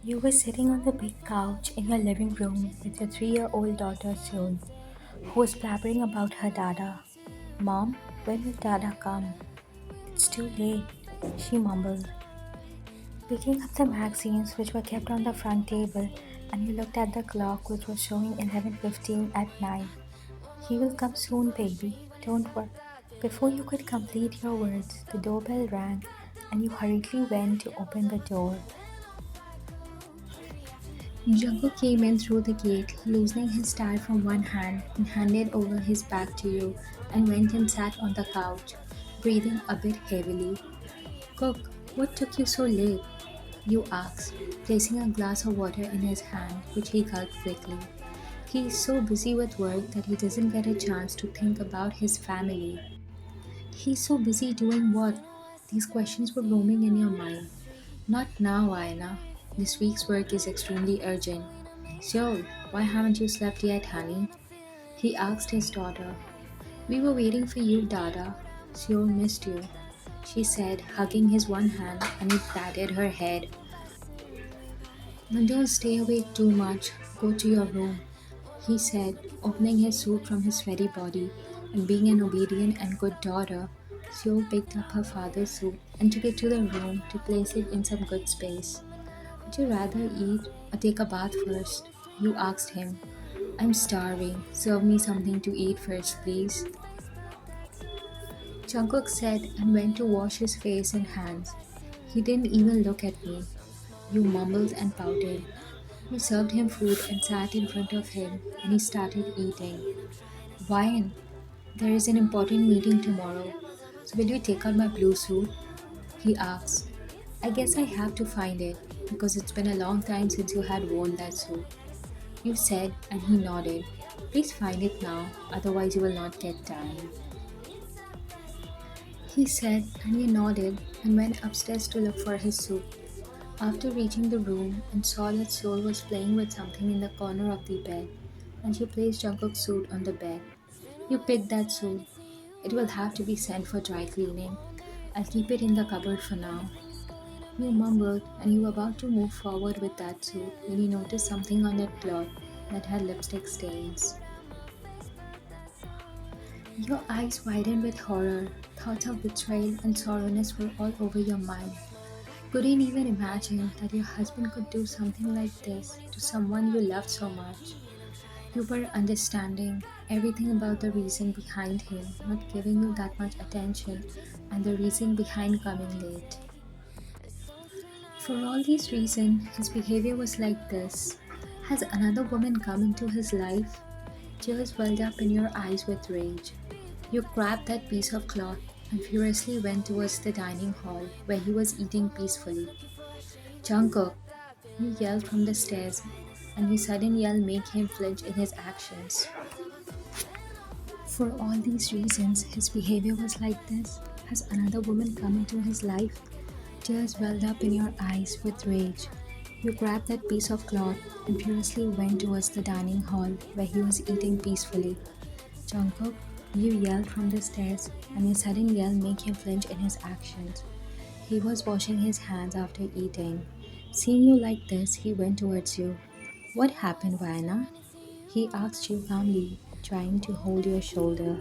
You were sitting on the big couch in your living room with your 3-year-old daughter Seol, who was blabbering about her dada. Mom, when will dada come? It's too late, she mumbled. Picking up the magazines which were kept on the front table, and you looked at the clock which was showing 11:15 at night. He will come soon, baby. Don't worry. Before you could complete your words, the doorbell rang, and you hurriedly went to open the door. Jungkook came in through the gate, loosening his tie from one hand and handed over his bag to you, and went and sat on the couch, breathing a bit heavily. Cook, what took you so late? You asked, placing a glass of water in his hand, which he gulped quickly. He is so busy with work that he doesn't get a chance to think about his family. He's so busy doing what? These questions were roaming in your mind. Not now, Ayana. This week's work is extremely urgent. So, why haven't you slept yet, honey? He asked his daughter. We were waiting for you, Dada. Seol missed you, she said, hugging his one hand, and he patted her head. Now don't stay awake too much. Go to your room, he said, opening his suit from his sweaty body, and being an obedient and good daughter, Seol picked up her father's suit and took it to the room to place it in some good space. Would you rather eat or take a bath first? You asked him. I'm starving. Serve me something to eat first, please. Jungkook said and went to wash his face and hands. He didn't even look at me. You mumbled and pouted. You served him food and sat in front of him, and he started eating. Wine. There is an important meeting tomorrow. So will you take out my blue suit? He asked. I guess I have to find it, because it's been a long time since you had worn that suit. You said, and he nodded. Please find it now, otherwise you will not get time. He said, and he nodded and went upstairs to look for his suit. After reaching the room and saw that Seol was playing with something in the corner of the bed, and she placed Jungkook's suit on the bed. You picked that suit. It will have to be sent for dry cleaning. I'll keep it in the cupboard for now. You mumbled, and you were about to move forward with that suit when you noticed something on that cloth that had lipstick stains. Your eyes widened with horror. Thoughts of betrayal and sorrowness were all over your mind. Couldn't even imagine that your husband could do something like this to someone you loved so much. You were understanding everything about the reason behind him not giving you that much attention and the reason behind coming late. For all these reasons, his behavior was like this. Has another woman come into his life? Tears welled up in your eyes with rage. You grabbed that piece of cloth and furiously went towards the dining hall where he was eating peacefully. Jungkook, you yelled from the stairs, and your sudden yell made him flinch in his actions. For all these reasons, his behavior was like this. Has another woman come into his life? Tears welled up in your eyes with rage. You grabbed that piece of cloth and furiously went towards the dining hall where he was eating peacefully. Jungkook, you yelled from the stairs, and your sudden yell made him flinch in his actions. He was washing his hands after eating. Seeing you like this, he went towards you. What happened, Vaiana? He asked you calmly, trying to hold your shoulder.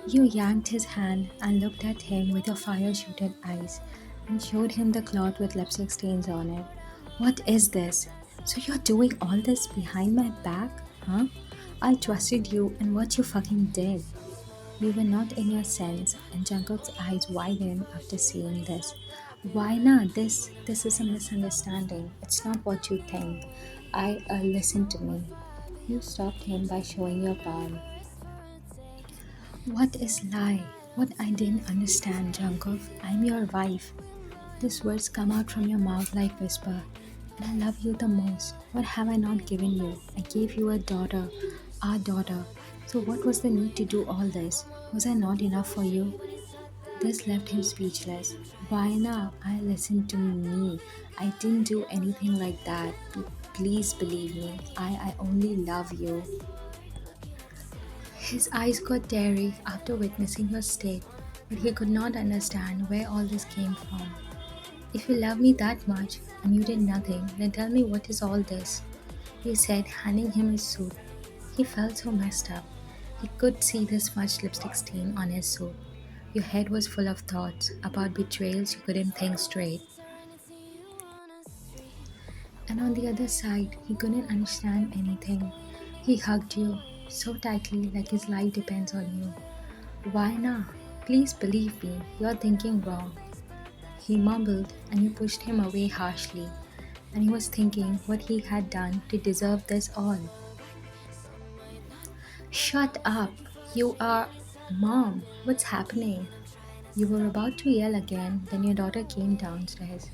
You yanked his hand and looked at him with your fire-shooted eyes and showed him the cloth with lipstick stains on it. What is this? So you're doing all this behind my back? Huh? I trusted you and what you fucking did. You were not in your sense, and Jungkook's eyes widened after seeing this. Why not? This is a misunderstanding. It's not what you think. Listen to me. You stopped him by showing your palm. What is lie? What I didn't understand, Jungkook. I'm your wife. These words come out from your mouth like whisper. And I love you the most. What have I not given you? I gave you a daughter, our daughter. So what was the need to do all this? Was I not enough for you? This left him speechless. Why now? I listened to me. I didn't do anything like that. Please believe me. I only love you. His eyes got teary after witnessing her state, but he could not understand where all this came from. If you love me that much and you did nothing, then tell me what is all this? You said, handing him his suit. He felt so messed up. He could see the smudged lipstick stain on his suit. Your head was full of thoughts about betrayals you couldn't think straight. And on the other side, he couldn't understand anything. He hugged you so tightly, like his life depends on you. Why not? Please believe me, you're thinking wrong. He mumbled, and you pushed him away harshly, and he was thinking what he had done to deserve this all. Shut up! You are. Mom, what's happening? You were about to yell again, then your daughter came downstairs.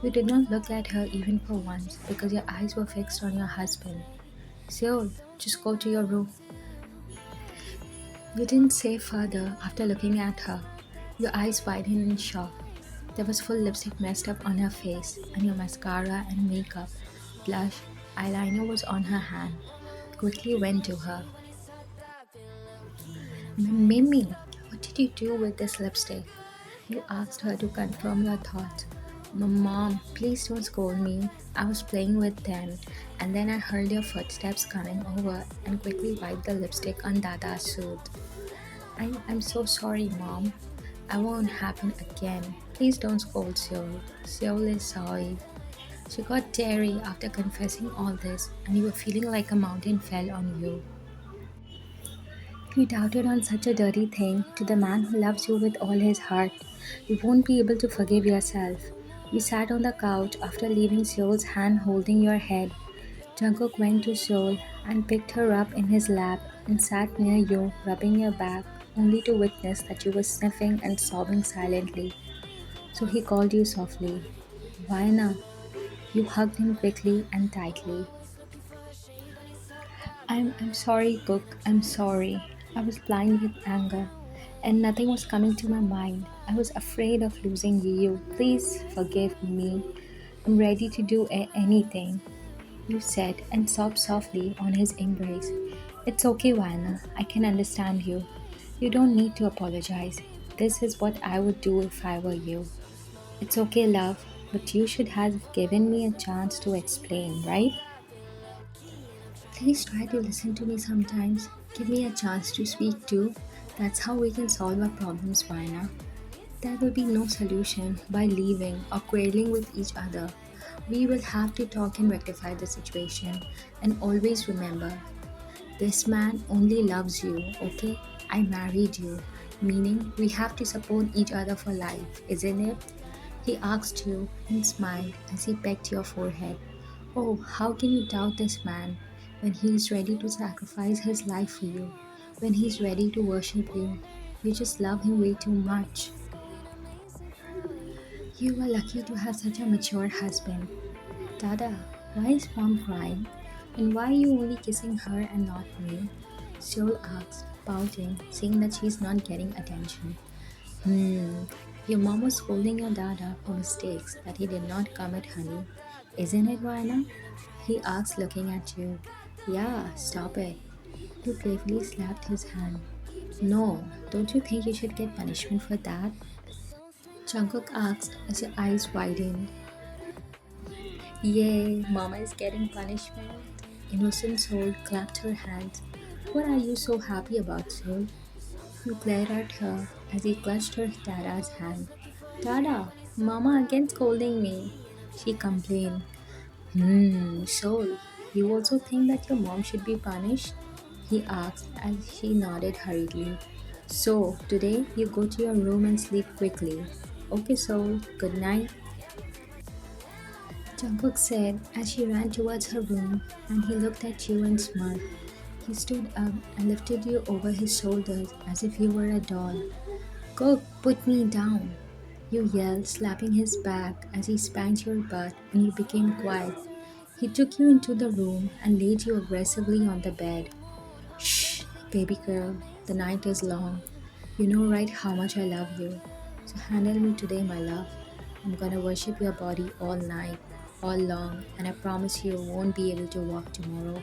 You did not look at her even for once because your eyes were fixed on your husband. Seol, just go to your room. You didn't say further after looking at her. Your eyes widened in shock. There was full lipstick messed up on her face, and your mascara and makeup, blush, eyeliner was on her hand. Quickly went to her. Mimi, what did you do with this lipstick? You asked her to confirm your thoughts. Mom, please don't scold me. I was playing with them, and then I heard your footsteps coming over and quickly wiped the lipstick on Dada's suit. I'm so sorry, Mom. I won't happen again. Please don't scold Seol. Seol is sorry. She got teary after confessing all this, and you were feeling like a mountain fell on you. You doubted on such a dirty thing to the man who loves you with all his heart. You won't be able to forgive yourself. You sat on the couch after leaving Seol's hand holding your head. Jungkook went to Seol and picked her up in his lap and sat near you, rubbing your back, only to witness that you were sniffing and sobbing silently. So he called you softly. Vaiana. You hugged him quickly and tightly. I'm sorry, Cook. I'm sorry. I was blind with anger, and nothing was coming to my mind. I was afraid of losing you. Please forgive me. I'm ready to do anything, you said, and sobbed softly on his embrace. It's okay, Vana. I can understand you. You don't need to apologize. This is what I would do if I were you. It's okay, love, but you should have given me a chance to explain, right? Please try to listen to me sometimes. Give me a chance to speak too. That's how we can solve our problems, Vaina. There will be no solution by leaving or quarreling with each other. We will have to talk and rectify the situation. And always remember, this man only loves you, okay? I married you, meaning we have to support each other for life, isn't it? He asked you and smiled as he pecked your forehead. Oh, how can you doubt this man when he is ready to sacrifice his life for you, when he is ready to worship you? You just love him way too much. You are lucky to have such a mature husband. Dada, why is mom crying? And why are you only kissing her and not me? Seol asked, pouting, seeing that she's not getting attention. Your mom was scolding your dada for mistakes that he did not commit, honey. Isn't it, Vaina? He asked, looking at you. Yeah, stop it. You playfully slapped his hand. No, don't you think you should get punishment for that? Jungkook asked as your eyes widened. Yay, Mama is getting punishment. Innocent Soul clapped her hands. What are you so happy about, Soul? You glared at her as he clutched her Dada's hand. Dada, Mama again scolding me, she complained. Soul, you also think that your mom should be punished? He asked as she nodded hurriedly. So, today you go to your room and sleep quickly. Okay, Soul, good night. Jungkook said as she ran towards her room and he looked at you and smiled. He stood up and lifted you over his shoulders as if you were a doll. Go, put me down, you yelled, slapping his back as he spanked your butt and you became quiet. He took you into the room and laid you aggressively on the bed. Shh, baby girl, the night is long. You know right how much I love you. So handle me today, my love. I'm gonna worship your body all night, all long, and I promise you won't be able to walk tomorrow.